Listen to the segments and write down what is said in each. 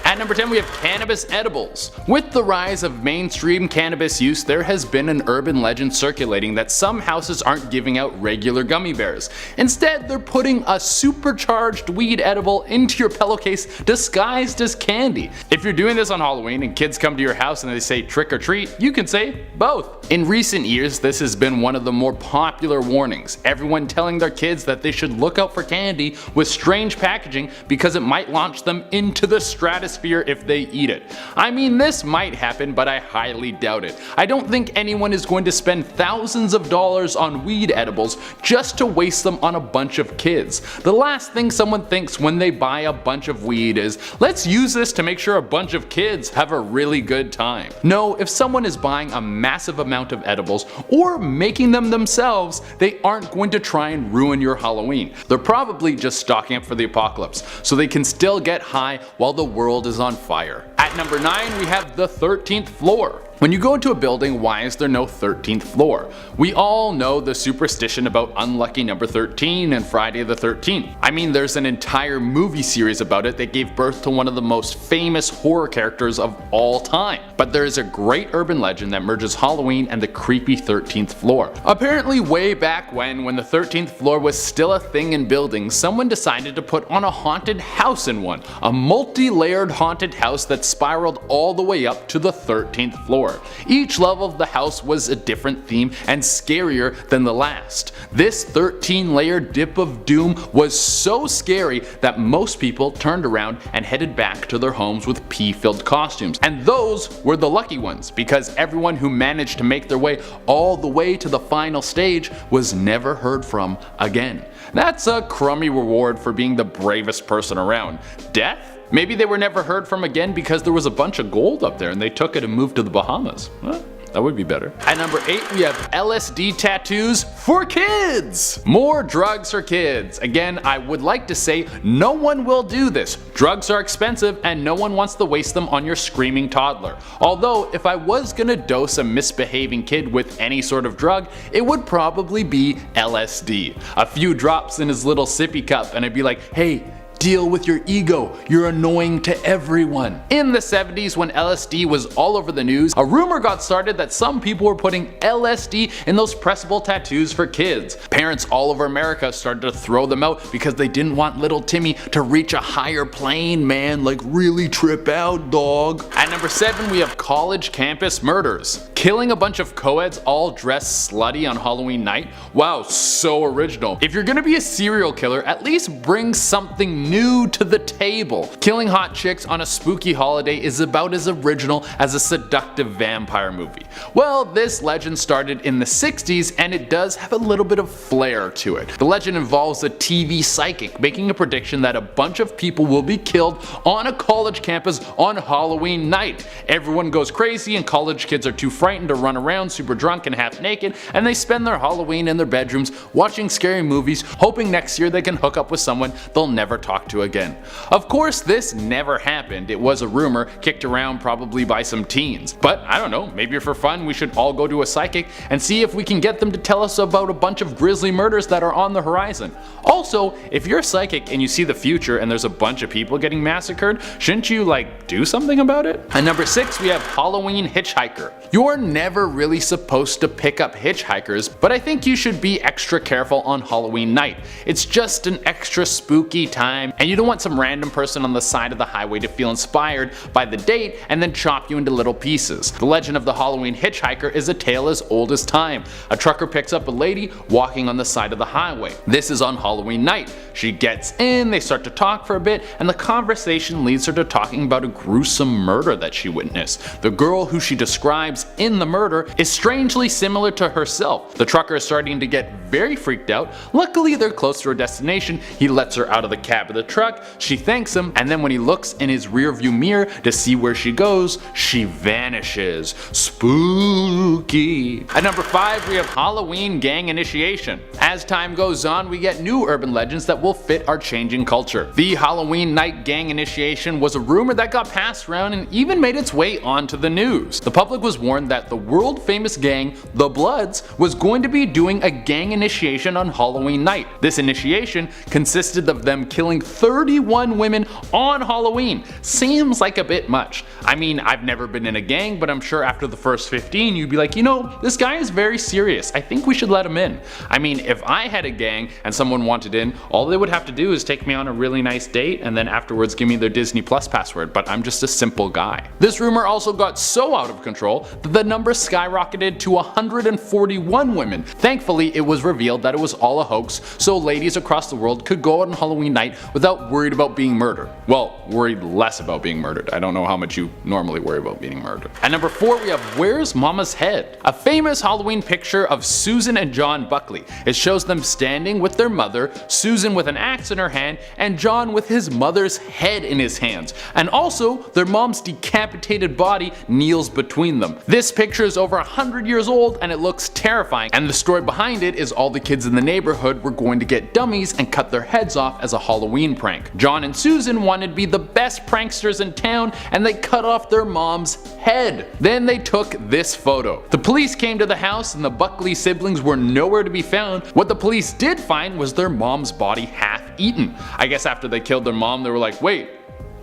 At number 10 we have cannabis edibles. With the rise of mainstream cannabis use, there has been an urban legend circulating that some houses aren't giving out regular gummy bears. Instead, they're putting a supercharged weed edible into your pillowcase disguised as candy. If you're doing this on Halloween and kids come to your house and they say trick or treat, you can say both. In recent years, this has been one of the more popular warnings, everyone telling their kids that they should look out for candy with strange packaging because it might launch them into the stratosphere if they eat it. I mean, this might happen, but I highly doubt it. I don't think anyone is going to spend thousands of dollars on weed edibles just to waste them on a bunch of kids. The last thing someone thinks when they buy a bunch of weed is, let's use this to make sure a bunch of kids have a really good time. No, if someone is buying a massive amount of edibles or making them themselves, they aren't going to try and ruin your Halloween. They're probably just stocking up for the apocalypse, so they can still get high while the world is on fire. At number 9 we have the 13th floor. When you go into a building, why is there no 13th floor? We all know the superstition about unlucky number 13 and Friday the 13th. I mean, there's an entire movie series about it that gave birth to one of the most famous horror characters of all time. But there is a great urban legend that merges Halloween and the creepy 13th floor. Apparently way back when the 13th floor was still a thing in buildings, someone decided to put on a haunted house in one. A multi-layered haunted house that spiraled all the way up to the 13th floor. Each level of the house was a different theme and scarier than the last. This 13-layered dip of doom was so scary that most people turned around and headed back to their homes with pee-filled costumes. And those were the lucky ones, because everyone who managed to make their way all the way to the final stage was never heard from again. That's a crummy reward for being the bravest person around. Death? Maybe they were never heard from again because there was a bunch of gold up there and they took it and moved to the Bahamas. Well, that would be better. At number 8 we have LSD tattoos for kids! More drugs for kids. Again, I would like to say no one will do this. Drugs are expensive and no one wants to waste them on your screaming toddler. Although if I was gonna dose a misbehaving kid with any sort of drug, it would probably be LSD. A few drops in his little sippy cup and I'd be like, hey, deal with your ego, you're annoying to everyone. In the 70s, when LSD was all over the news, a rumor got started that some people were putting LSD in those pressable tattoos for kids. Parents all over America started to throw them out because they didn't want little Timmy to reach a higher plane, man, like really trip out, dog. At number 7 we have college campus murders. Killing a bunch of co-eds all dressed slutty on Halloween night? Wow, so original. If you're gonna be a serial killer, at least bring something new to the table. Killing hot chicks on a spooky holiday is about as original as a seductive vampire movie. Well, this legend started in the 60s and it does have a little bit of flair to it. The legend involves a TV psychic making a prediction that a bunch of people will be killed on a college campus on Halloween night. Everyone goes crazy and college kids are too frightened to run around super drunk and half naked, and they spend their Halloween in their bedrooms watching scary movies, hoping next year they can hook up with someone they'll never talk to again. Of course, this never happened. It was a rumor kicked around probably by some teens. But I don't know, maybe for fun we should all go to a psychic and see if we can get them to tell us about a bunch of grisly murders that are on the horizon. Also, if you're a psychic and you see the future and there's a bunch of people getting massacred, shouldn't you do something about it? At number 6 we have Halloween hitchhiker. You're never really supposed to pick up hitchhikers, but I think you should be extra careful on Halloween night. It's just an extra spooky time and you don't want some random person on the side of the highway to feel inspired by the date and then chop you into little pieces. The legend of the Halloween hitchhiker is a tale as old as time. A trucker picks up a lady walking on the side of the highway. This is on Halloween night. She gets in, they start to talk for a bit, and the conversation leads her to talking about a gruesome murder that she witnessed. The girl who she describes in the murder is strangely similar to herself. The trucker is starting to get very freaked out. Luckily they're close to her destination. He lets her out of the cab of the truck, she thanks him, and then when he looks in his rearview mirror to see where she goes, she vanishes. Spooky. At number 5 we have Halloween gang initiation. As time goes on, we get new urban legends that will fit our changing culture. The Halloween night gang initiation was a rumor that got passed around and even made its way onto the news. The public was warned that the world famous gang, the Bloods, was going to be doing a gang initiation on Halloween night. This initiation consisted of them killing 31 women on Halloween. Seems like a bit much. I mean, I've never been in a gang, but I'm sure after the first 15 you'd be like, you know, this guy is very serious. I think we should let him in. I mean, if I had a gang and someone wanted in, all they would have to do is take me on a really nice date and then afterwards give me their Disney Plus password, but I'm just a simple guy. This rumor also got so out of control that the number skyrocketed to 141 women. Thankfully, it was revealed that it was all a hoax, so ladies across the world could go out on Halloween night without worried about being murdered. Well, worried less about being murdered. I don't know how much you normally worry about being murdered. At number 4 we have Where's Mama's Head? A famous Halloween picture of Susan and John Buckley. It shows them standing with their mother, Susan with an axe in her hand, and John with his mother's head in his hands. And also, their mom's decapitated body kneels between them. This picture is over 100 years old and it looks terrifying, and the story behind it is all the kids in the neighborhood were going to get dummies and cut their heads off as a Halloween prank. John and Susan wanted to be the best pranksters in town and they cut off their mom's head. Then they took this photo. The police came to the house and the Buckley siblings were nowhere to be found. What the police did find was their mom's body half eaten. I guess after they killed their mom they were like, wait,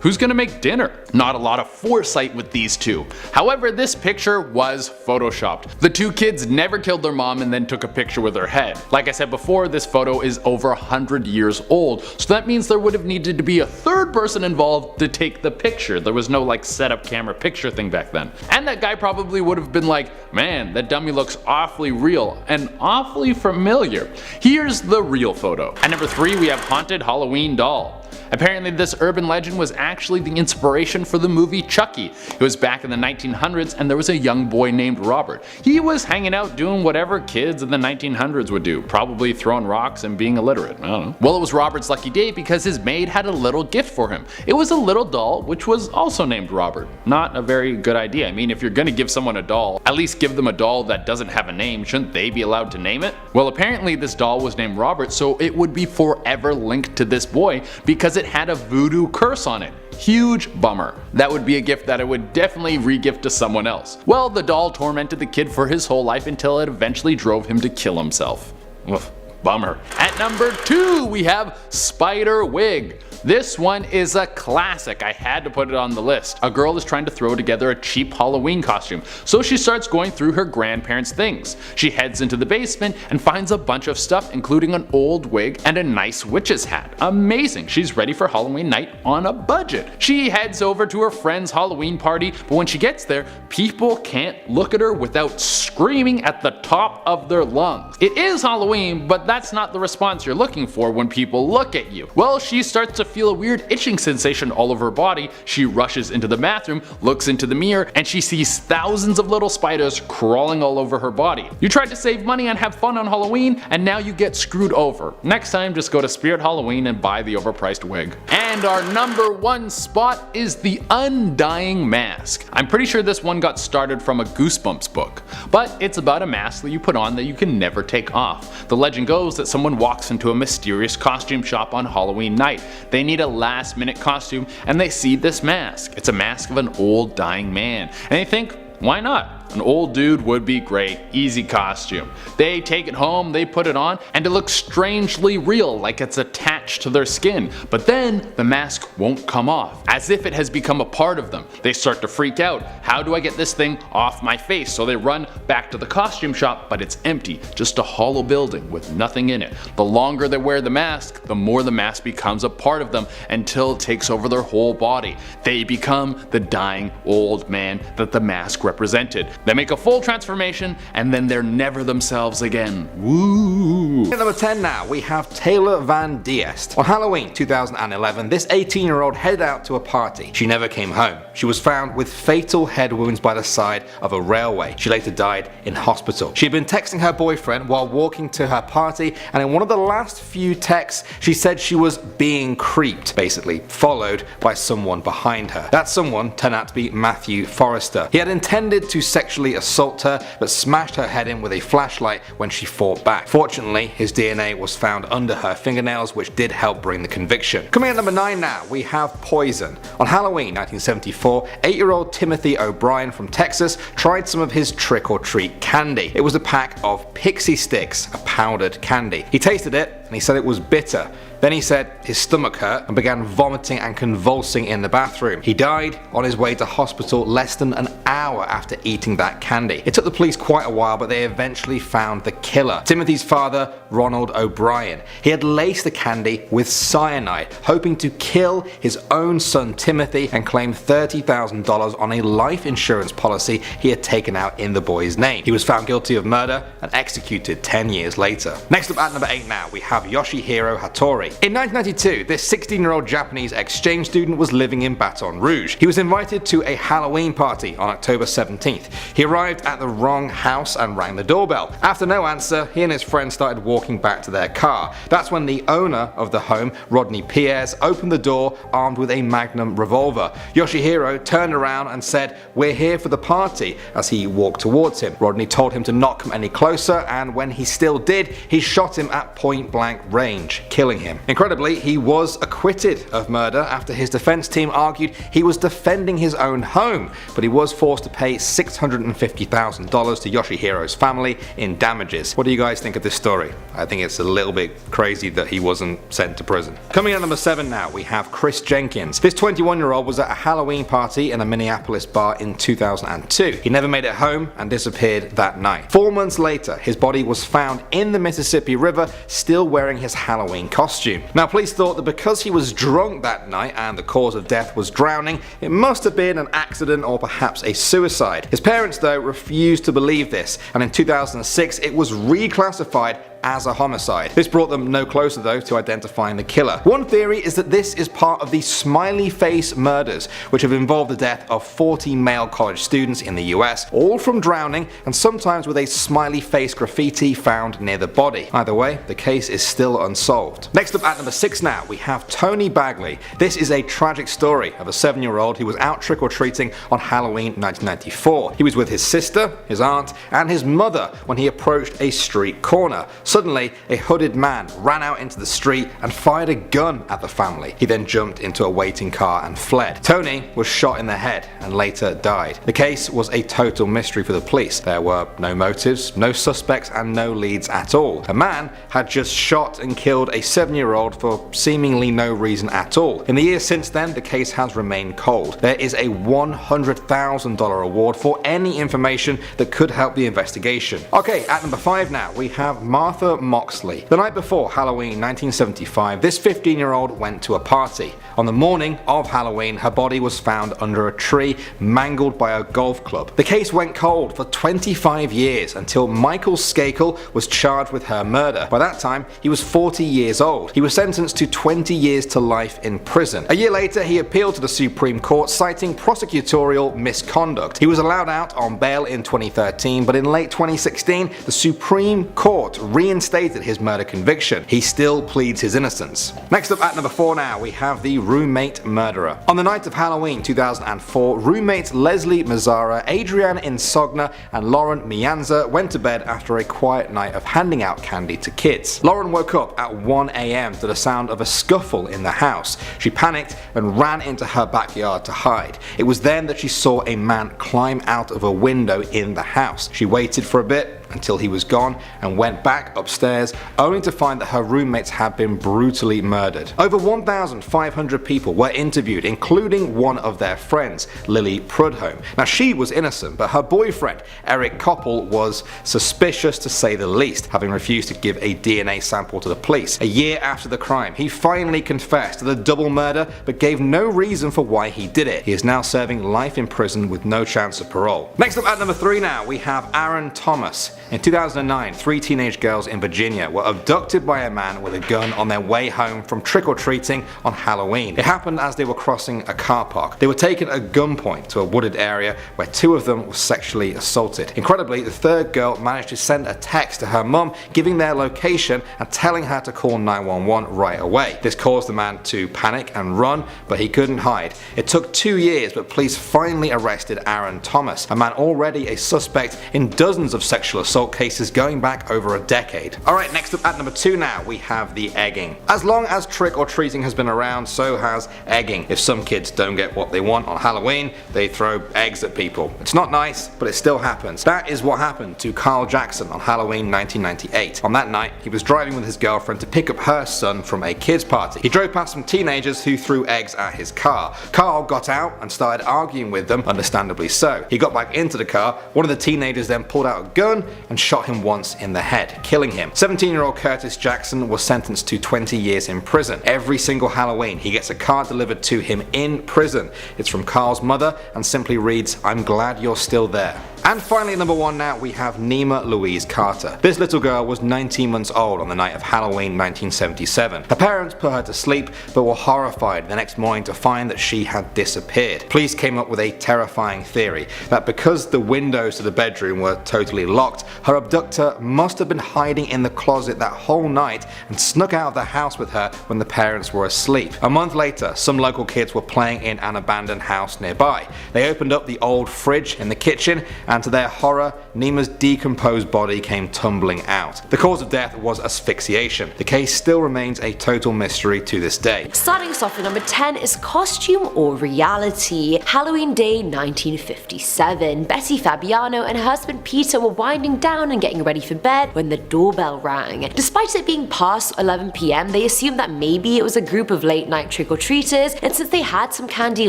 who's gonna make dinner? Not a lot of foresight with these two. However, this picture was photoshopped. The two kids never killed their mom and then took a picture with her head. Like I said before, this photo is over 100 years old, so that means there would have needed to be a third person involved to take the picture. There was no like setup camera picture thing back then. And that guy probably would have been like, man, that dummy looks awfully real and awfully familiar. Here's the real photo. At number 3 we have Haunted Halloween Doll. Apparently this urban legend was actually the inspiration for the movie Chucky. It was back in the 1900s and there was a young boy named Robert. He was hanging out doing whatever kids in the 1900s would do, probably throwing rocks and being illiterate, I don't know. Well, it was Robert's lucky day because his maid had a little gift for him. It was a little doll which was also named Robert. Not a very good idea. I mean, if you're gonna give someone a doll, at least give them a doll that doesn't have a name. Shouldn't they be allowed to name it? Well, apparently this doll was named Robert, so it would be forever linked to this boy because it had a voodoo curse on it. Huge bummer. That would be a gift that I would definitely re-gift to someone else. Well, the doll tormented the kid for his whole life until it eventually drove him to kill himself. Oof, bummer. At number 2 we have Spider Wig. This one is a classic. I had to put it on the list. A girl is trying to throw together a cheap Halloween costume, so she starts going through her grandparents' things. She heads into the basement and finds a bunch of stuff, including an old wig and a nice witch's hat. Amazing. She's ready for Halloween night on a budget. She heads over to her friend's Halloween party, but when she gets there, people can't look at her without screaming at the top of their lungs. It is Halloween, but that's not the response you're looking for when people look at you. Well, she starts to feel a weird itching sensation all over her body. She rushes into the bathroom, looks into the mirror, and she sees thousands of little spiders crawling all over her body. You tried to save money and have fun on Halloween, and now you get screwed over. Next time, just go to Spirit Halloween and buy the overpriced wig. And our number 1 spot is the Undying Mask. I'm pretty sure this one got started from a Goosebumps book, but it's about a mask that you put on that you can never take off. The legend goes that someone walks into a mysterious costume shop on Halloween night. They need a last minute costume and they see this mask. It's a mask of an old dying man, and they think, why not? An old dude would be great. Easy costume. They take it home, they put it on, and it looks strangely real, like it's attached to their skin. But then the mask won't come off, as if it has become a part of them. They start to freak out. How do I get this thing off my face? So they run back to the costume shop, but it's empty. Just a hollow building with nothing in it. The longer they wear the mask, the more the mask becomes a part of them until it takes over their whole body. They become the dying old man that the mask represented. They make a full transformation and then they're never themselves again. Woo! At number 10 now, we have Taylor Van Diest. On Halloween 2011, this 18-year-old headed out to a party. She never came home. She was found with fatal head wounds by the side of a railway. She later died in hospital. She had been texting her boyfriend while walking to her party, and in one of the last few texts, she said she was being creeped, basically followed by someone behind her. That someone turned out to be Matthew Forrester. He had intended to sexually assault her, but smashed her head in with a flashlight when she fought back. Fortunately, his DNA was found under her fingernails, which did help bring the conviction. Coming at number 9 now, we have Poison. On Halloween 1974, 8-year-old Timothy O'Brien from Texas tried some of his trick-or-treat candy. It was a pack of pixie sticks, a powdered candy. He tasted it and he said it was bitter. Then he said his stomach hurt and began vomiting and convulsing in the bathroom. He died on his way to hospital less than an hour after eating that candy. It took the police quite a while, but they eventually found the killer, Timothy's father, Ronald O'Brien. He had laced the candy with cyanide, hoping to kill his own son Timothy, and claimed $30,000 on a life insurance policy he had taken out in the boy's name. He was found guilty of murder and executed 10 years later. Next up at number 8 now, we have Yoshihiro Hattori. In 1992, this 16-year-old Japanese exchange student was living in Baton Rouge. He was invited to a Halloween party on October 17th. He arrived at the wrong house and rang the doorbell. After no answer, he and his friend started walking back to their car. That's when the owner of the home, Rodney Pierce, opened the door armed with a Magnum revolver. Yoshihiro turned around and said, "We're here for the party," as he walked towards him. Rodney told him to not come any closer, and when he still did, he shot him at point blank range, killing him. Incredibly, he was acquitted of murder after his defense team argued he was defending his own home, but he was forced to pay $650,000 to Yoshihiro's family in damages. What do you guys think of this story? I think it's a little bit crazy that he wasn't sent to prison. Coming at number 7 now, we have Chris Jenkins. This 21-year-old was at a Halloween party in a Minneapolis bar in 2002. He never made it home and disappeared that night. 4 months later, his body was found in the Mississippi River, still wearing his Halloween costume. Now, police thought that because he was drunk that night and the cause of death was drowning, it must have been an accident or perhaps a suicide. His parents, though, refused to believe this, and in 2006 it was reclassified as a homicide. This brought them no closer though to identifying the killer. One theory is that this is part of the smiley face murders, which have involved the death of 40 male college students in the US, all from drowning and sometimes with a smiley face graffiti found near the body. Either way, the case is still unsolved. Next up at number 6 now, we have Tony Bagley. This is a tragic story of a 7-year-old who was out trick-or-treating on Halloween 1994. He was with his sister, his aunt, and his mother when he approached a street corner. Suddenly, a hooded man ran out into the street and fired a gun at the family. He then jumped into a waiting car and fled. Tony was shot in the head and later died. The case was a total mystery for the police. There were no motives, no suspects, and no leads at all. A man had just shot and killed a 7-year-old for seemingly no reason at all. In the years since then, the case has remained cold. There is a $100,000 reward for any information that could help the investigation. Okay, at number 5 now, we have Martha Moxley. The night before Halloween 1975, this 15-year-old went to a party. On the morning of Halloween, her body was found under a tree, mangled by a golf club. The case went cold for 25 years until Michael Skakel was charged with her murder. By that time, he was 40 years old. He was sentenced to 20 years to life in prison. A year later, he appealed to the Supreme Court, citing prosecutorial misconduct. He was allowed out on bail in 2013, but in late 2016, the Supreme Court reinstated his murder conviction. He still pleads his innocence. Next up at number 4 now, we have the roommate murderer. On the night of Halloween 2004, roommates Leslie Mazzara, Adrienne Insogna, and Lauren Mianza went to bed after a quiet night of handing out candy to kids. Lauren woke up at 1 a.m. to the sound of a scuffle in the house. She panicked and ran into her backyard to hide. It was then that she saw a man climb out of a window in the house. She waited for a bit until he was gone and went back upstairs, only to find that her roommates had been brutally murdered. Over 1,500 people were interviewed, including one of their friends, Lily Prudhomme. Now, she was innocent, but her boyfriend, Eric Koppel, was suspicious to say the least, having refused to give a DNA sample to the police. A year after the crime, he finally confessed to the double murder, but gave no reason for why he did it. He is now serving life in prison with no chance of parole. Next up at number 3 now, we have Aaron Thomas. In 2009, 3 teenage girls in Virginia were abducted by a man with a gun on their way home from trick-or-treating on Halloween. It happened as they were crossing a car park. They were taken at gunpoint to a wooded area where 2 of them were sexually assaulted. Incredibly, the 3rd girl managed to send a text to her mum giving their location and telling her to call 911 right away. This caused the man to panic and run, but he couldn't hide. It took 2 years, but police finally arrested Aaron Thomas, a man already a suspect in dozens of sexual assault cases going back over a decade. Alright, next up at number 2 now, we have the egging. As long as trick or treating has been around, so has egging. If some kids don't get what they want on Halloween, they throw eggs at people. It's not nice, but it still happens. That is what happened to Carl Jackson on Halloween 1998. On that night, he was driving with his girlfriend to pick up her son from a kids party. He drove past some teenagers who threw eggs at his car. Carl got out and started arguing with them, understandably so. He got back into the car, one of the teenagers then pulled out a gun and shot him once in the head, killing him. 17-year-old Curtis Jackson was sentenced to 20 years in prison. Every single Halloween, he gets a card delivered to him in prison. It's from Carl's mother and simply reads, "I'm glad you're still there." And finally at number 1 now, we have Nema Louise Carter. This little girl was 19 months old on the night of Halloween 1977. Her parents put her to sleep but were horrified the next morning to find that she had disappeared. Police came up with a terrifying theory that because the windows to the bedroom were totally locked, her abductor must have been hiding in the closet that whole night and snuck out of the house with her when the parents were asleep. A month later, some local kids were playing in an abandoned house nearby. They opened up the old fridge in the kitchen and to their horror, Nema's decomposed body came tumbling out. The cause of death was asphyxiation. The case still remains a total mystery to this day. Starting us off at number 10 is costume or reality. Halloween Day 1957. Betty Fabiano and her husband Peter were winding down and getting ready for bed when the doorbell rang. Despite it being past 11 PM, they assumed that maybe it was a group of late night trick-or-treaters, and since they had some candy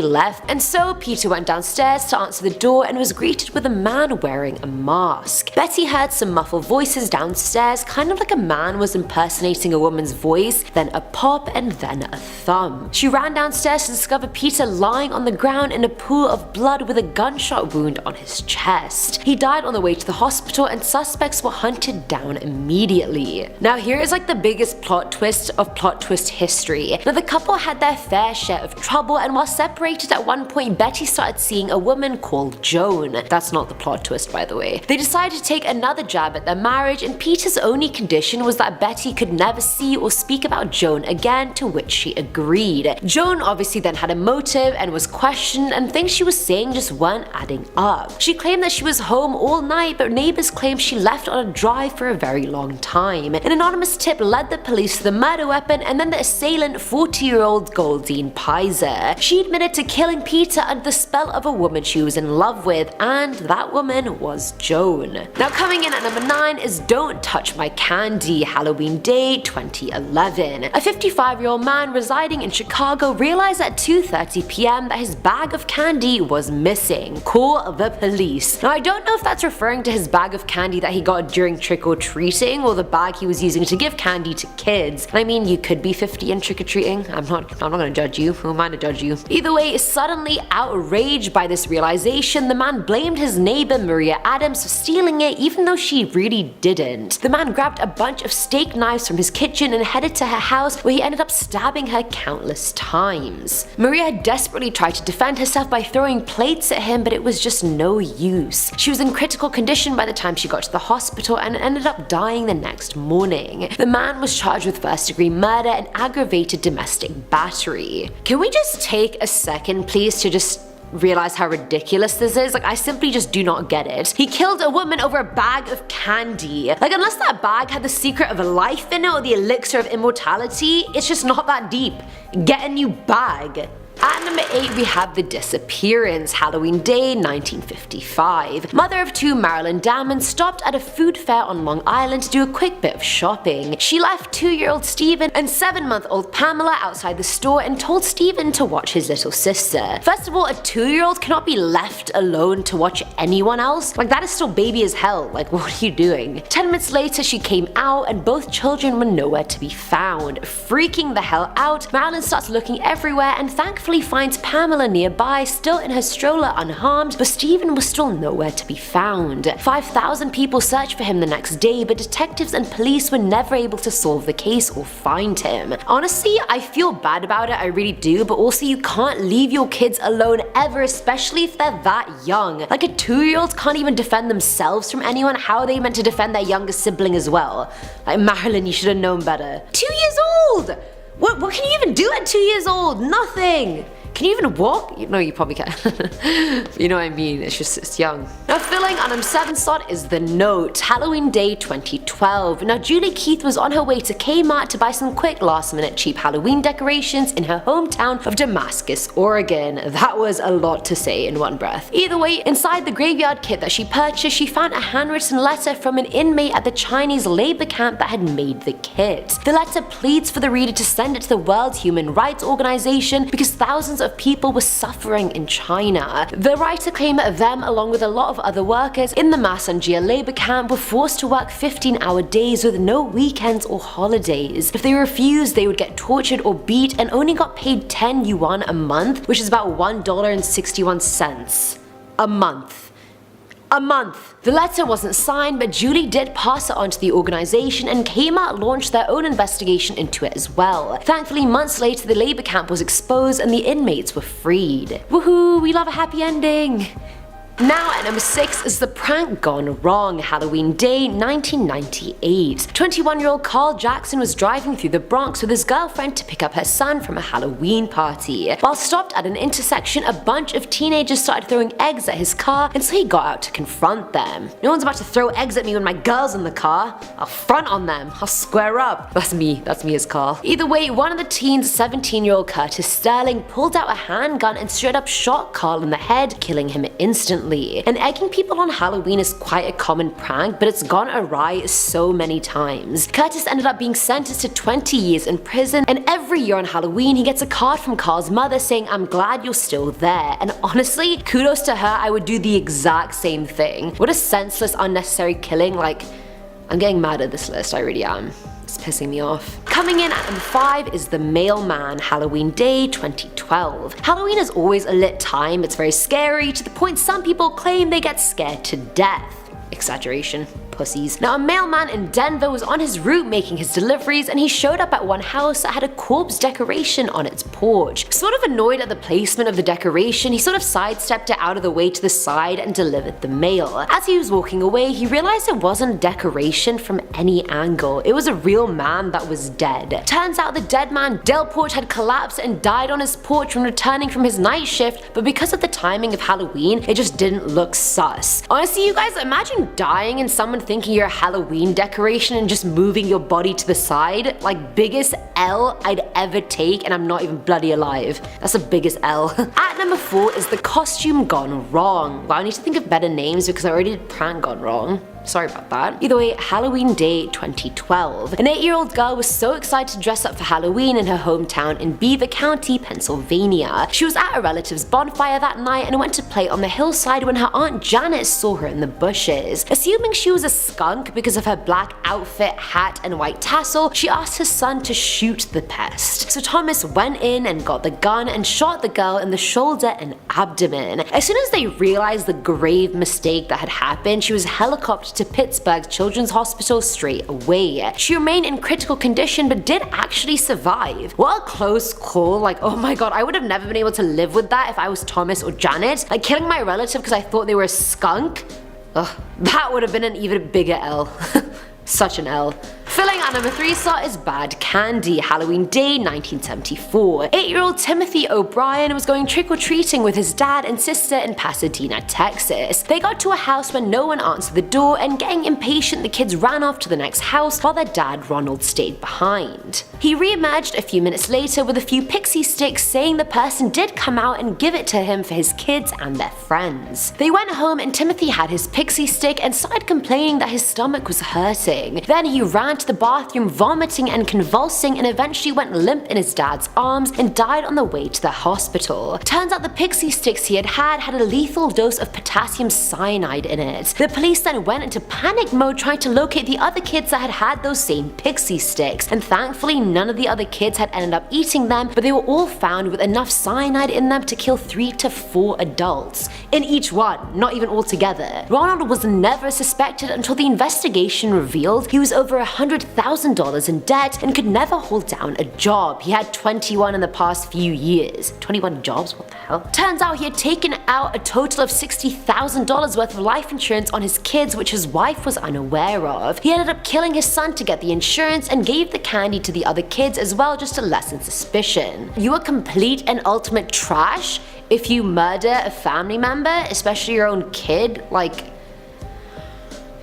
left, and so Peter went downstairs to answer the door and was greeted with a man wearing a mask. Betty heard some muffled voices downstairs, kind of like a man was impersonating a woman's voice, then a pop and then a thumb. She ran downstairs to discover Peter lying on the ground in a pool of blood with a gunshot wound on his chest. He died on the way to the hospital and suspects were hunted down immediately. Now here is like the biggest plot twist of plot twist history. Now the couple had their fair share of trouble, and while separated at one point, Betty started seeing a woman called Joan. That's not the plot twist, by the way. They decided to take another jab at their marriage, and Peter's only condition was that Betty could never see or speak about Joan again, to which she agreed. Joan obviously then had a motive and was questioned, and things she was saying just weren't adding up. She claimed that she was home all night, but neighbors claimed she left on a drive for a very long time. An anonymous tip led the police to the murder weapon and then the assailant, 40-year-old Goldine Pizer. She admitted to killing Peter under the spell of a woman she was in love with, and that woman was Joan. Now coming in at number 9 is Don't Touch My Candy, Halloween Day 2011. A 55-year-old man residing in Chicago realized at 2:30 PM that his bag of candy was missing. Call the police. Now I don't know if that's referring to his bag of candy that he got during trick-or-treating or the bag he was using to give candy to kids. I mean, you could be 50 and trick-or-treating. I'm not gonna judge you. Who am I to judge you? Either way, suddenly outraged by this realization, the man blamed his neighbor Maria Adams for stealing it even though she really didn't. The man grabbed a bunch of steak knives from his kitchen and headed to her house, where he ended up stabbing her countless times. Maria desperately tried to defend herself by throwing plates at him, but it was just no use. She was in critical condition by the time she got to the hospital and ended up dying the next morning. The man was charged with first-degree murder and aggravated domestic battery. Can we just take a second please to just realize how ridiculous this is? Like, I simply just do not get it. He killed a woman over a bag of candy. Like, unless that bag had the secret of a life in it or the elixir of immortality, it's just not that deep. Get a new bag. At number 8 we have The Disappearance, Halloween Day 1955. Mother of 2 Marilyn Damon stopped at a food fair on Long Island to do a quick bit of shopping. She left 2-year-old Stephen and 7-month-old Pamela outside the store and told Stephen to watch his little sister. First of all, a 2-year-old cannot be left alone to watch anyone else. Like, that is still baby as hell. Like, what are you doing? 10 minutes later she came out and both children were nowhere to be found. Freaking the hell out, Marilyn starts looking everywhere and thankfully finds Pamela nearby, still in her stroller unharmed, but Stephen was still nowhere to be found. 5,000 people searched for him the next day, but detectives and police were never able to solve the case or find him. Honestly, I feel bad about it, I really do, but also you can't leave your kids alone ever, especially if they're that young. Like, a 2-year-old can't even defend themselves from anyone, how are they meant to defend their younger sibling as well? Like, Marilyn, you should have known better. 2 years old! What can you even do at 2 years old? Nothing! Can you even walk? No, you probably can. You know what I mean, it's young. Now filling on number 7 slot is The Note, Halloween Day 2012. Now Julie Keith was on her way to Kmart to buy some quick last minute cheap Halloween decorations in her hometown of Damascus, Oregon. That was a lot to say in one breath. Either way, inside the graveyard kit that she purchased, she found a handwritten letter from an inmate at the Chinese labor camp that had made the kit. The letter pleads for the reader to send it to the World Human Rights Organization because thousands of people were suffering in China. The writer claimed that them, along with a lot of other workers in the Massanjia labor camp, were forced to work 15-hour days with no weekends or holidays. If they refused, they would get tortured or beat and only got paid 10 yuan a month, which is about $1.61 a month. A month! The letter wasn't signed, but Julie did pass it on to the organization, and Kmart launched their own investigation into it as well. Thankfully, months later, the labor camp was exposed and the inmates were freed. Woohoo! We love a happy ending! Now at number 6 is The Prank Gone Wrong, Halloween Day 1998. 21-year-old Carl Jackson was driving through the Bronx with his girlfriend to pick up her son from a Halloween party. While stopped at an intersection, a bunch of teenagers started throwing eggs at his car, and so he got out to confront them. No one's about to throw eggs at me when my girl's in the car. I'll front on them. I'll square up. That's me as Carl. Either way, one of the teens, 17-year-old Curtis Sterling, pulled out a handgun and straight up shot Carl in the head, killing him instantly. And egging people on Halloween is quite a common prank, but it's gone awry so many times. Curtis ended up being sentenced to 20 years in prison, and every year on Halloween he gets a card from Carl's mother saying, "I'm glad you're still there." And honestly, kudos to her, I would do the exact same thing. What a senseless, unnecessary killing. Like, I'm getting mad at this list, I really am. It's pissing me off. Coming in at number 5 is The Mailman, Halloween Day 2012. Halloween is always a lit time. It's very scary, to the point some people claim they get scared to death. Exaggeration. Pussies. Now, a mailman in Denver was on his route making his deliveries, and he showed up at one house that had a corpse decoration on its porch. Sort of annoyed at the placement of the decoration, he sort of sidestepped it out of the way to the side and delivered the mail. As he was walking away, he realized it wasn't a decoration from any angle. It was a real man that was dead. Turns out the dead man, Del Porch, had collapsed and died on his porch when returning from his night shift, but because of the timing of Halloween, it just didn't look sus. Honestly, you guys, imagine dying and someone thinking you're a Halloween decoration and just moving your body to the side. Like, biggest L I'd ever take, and I'm not even bloody alive. That's the biggest L. At number 4 is The Costume Gone Wrong. Wow, I need to think of better names because I already did Prank Gone Wrong. Sorry about that. Either way, Halloween Day 2012. An 8-year-old girl was so excited to dress up for Halloween in her hometown in Beaver County, Pennsylvania. She was at a relative's bonfire that night and went to play on the hillside when her aunt Janet saw her in the bushes. Assuming she was a skunk because of her black outfit, hat, and white tassel, she asked her son to shoot the pest. So Thomas went in and got the gun and shot the girl in the shoulder and abdomen. As soon as they realized the grave mistake that had happened, she was helicoptered to Pittsburgh Children's Hospital straight away. She remained in critical condition but did actually survive. What a close call. Like, oh my god, I would have never been able to live with that if I was Thomas or Janet. Like, killing my relative because I thought they were a skunk? Ugh, that would have been an even bigger L. Such an L. Filling at number 3 slot is Bad Candy, Halloween Day 1974. 8-year-old Timothy O'Brien was going trick-or-treating with his dad and sister in Pasadena, Texas. They got to a house where no one answered the door, and getting impatient, the kids ran off to the next house while their dad Ronald stayed behind. He re-emerged a few minutes later with a few pixie sticks, saying the person did come out and give it to him for his kids and their friends. They went home and Timothy had his pixie stick and started complaining that his stomach was hurting. Then he ran to the bathroom vomiting and convulsing, and eventually went limp in his dad's arms and died on the way to the hospital. Turns out the pixie sticks he had a lethal dose of potassium cyanide in it. The police then went into panic mode trying to locate the other kids that had those same pixie sticks, and thankfully none of the other kids had ended up eating them, but they were all found with enough cyanide in them to kill 3 to 4 adults. In each one, not even all together. Ronald was never suspected until the investigation revealed he was over $100,000 in debt and could never hold down a job. He had 21 in the past few years. 21 jobs? What the hell? Turns out he had taken out a total of $60,000 worth of life insurance on his kids, which his wife was unaware of. He ended up killing his son to get the insurance and gave the candy to the other kids as well, just to lessen suspicion. You are complete and ultimate trash if you murder a family member, especially your own kid. Like,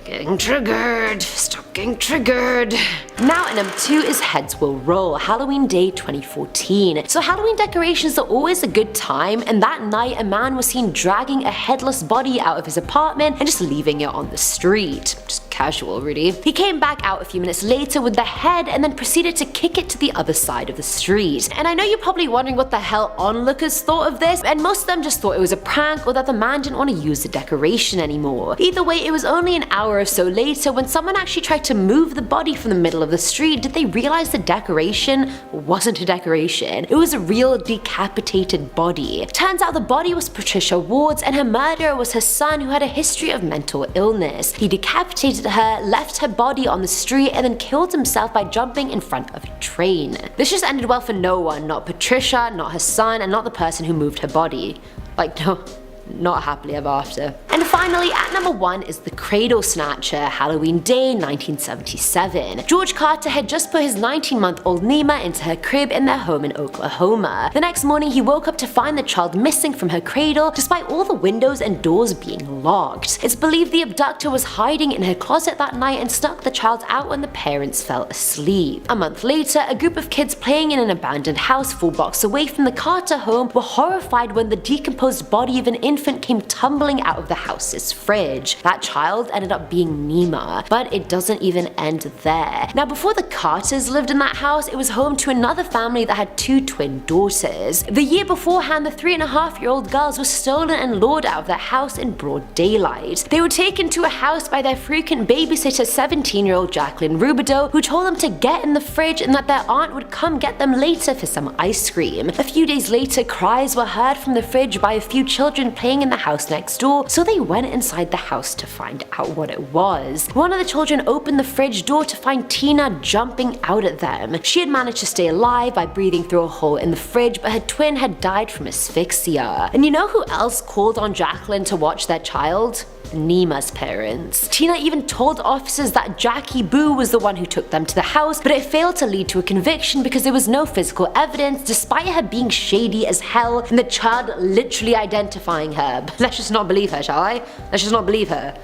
getting triggered. Stop getting triggered. Now at number 2 is Heads Will Roll, Halloween Day 2014. So Halloween decorations are always a good time, and that night a man was seen dragging a headless body out of his apartment and just leaving it on the street. Just casual, really. He came back out a few minutes later with the head and then proceeded to kick it to the other side of the street. And I know you're probably wondering what the hell onlookers thought of this, and most of them just thought it was a prank or that the man didn't want to use the decoration anymore. Either way, it was only an hour or so later when someone actually tried to move the body from the middle of the street did they realize the decoration wasn't a decoration. It was a real decapitated body. Turns out the body was Patricia Ward's, and her murderer was her son, who had a history of mental illness. He decapitated her, left her body on the street, and then killed himself by jumping in front of a train. This just ended well for no one, not Patricia, not her son, and not the person who moved her body. Like, no, not happily ever after. And finally, at number 1 is The Cradle Snatcher, Halloween Day 1977. George Carter had just put his 19-month-old Nima into her crib in their home in Oklahoma. The next morning, he woke up to find the child missing from her cradle, despite all the windows and doors being locked. It's believed the abductor was hiding in her closet that night and snuck the child out when the parents fell asleep. A month later, a group of kids playing in an abandoned house 4 blocks away from the Carter home were horrified when the decomposed body of an infant came tumbling out of the house's fridge. That child ended up being Nima, but it doesn't even end there. Now, before the Carters lived in that house, it was home to another family that had 2 twin daughters. The year beforehand, the 3.5-year-old girls were stolen and lured out of their house in broad daylight. They were taken to a house by their frequent babysitter, 17-year-old Jacqueline Rubidoux, who told them to get in the fridge and that their aunt would come get them later for some ice cream. A few days later, cries were heard from the fridge by a few children playing in the house next door, so they went inside the house to find out what it was. One of the children opened the fridge door to find Tina jumping out at them. She had managed to stay alive by breathing through a hole in the fridge, but her twin had died from asphyxia. And you know who else called on Jacqueline to watch their child? Nima's parents. Tina even told officers that Jackie Boo was the one who took them to the house, but it failed to lead to a conviction because there was no physical evidence, despite her being shady as hell and the child literally identifying her. But let's just not believe her, shall I? Let's just not believe her.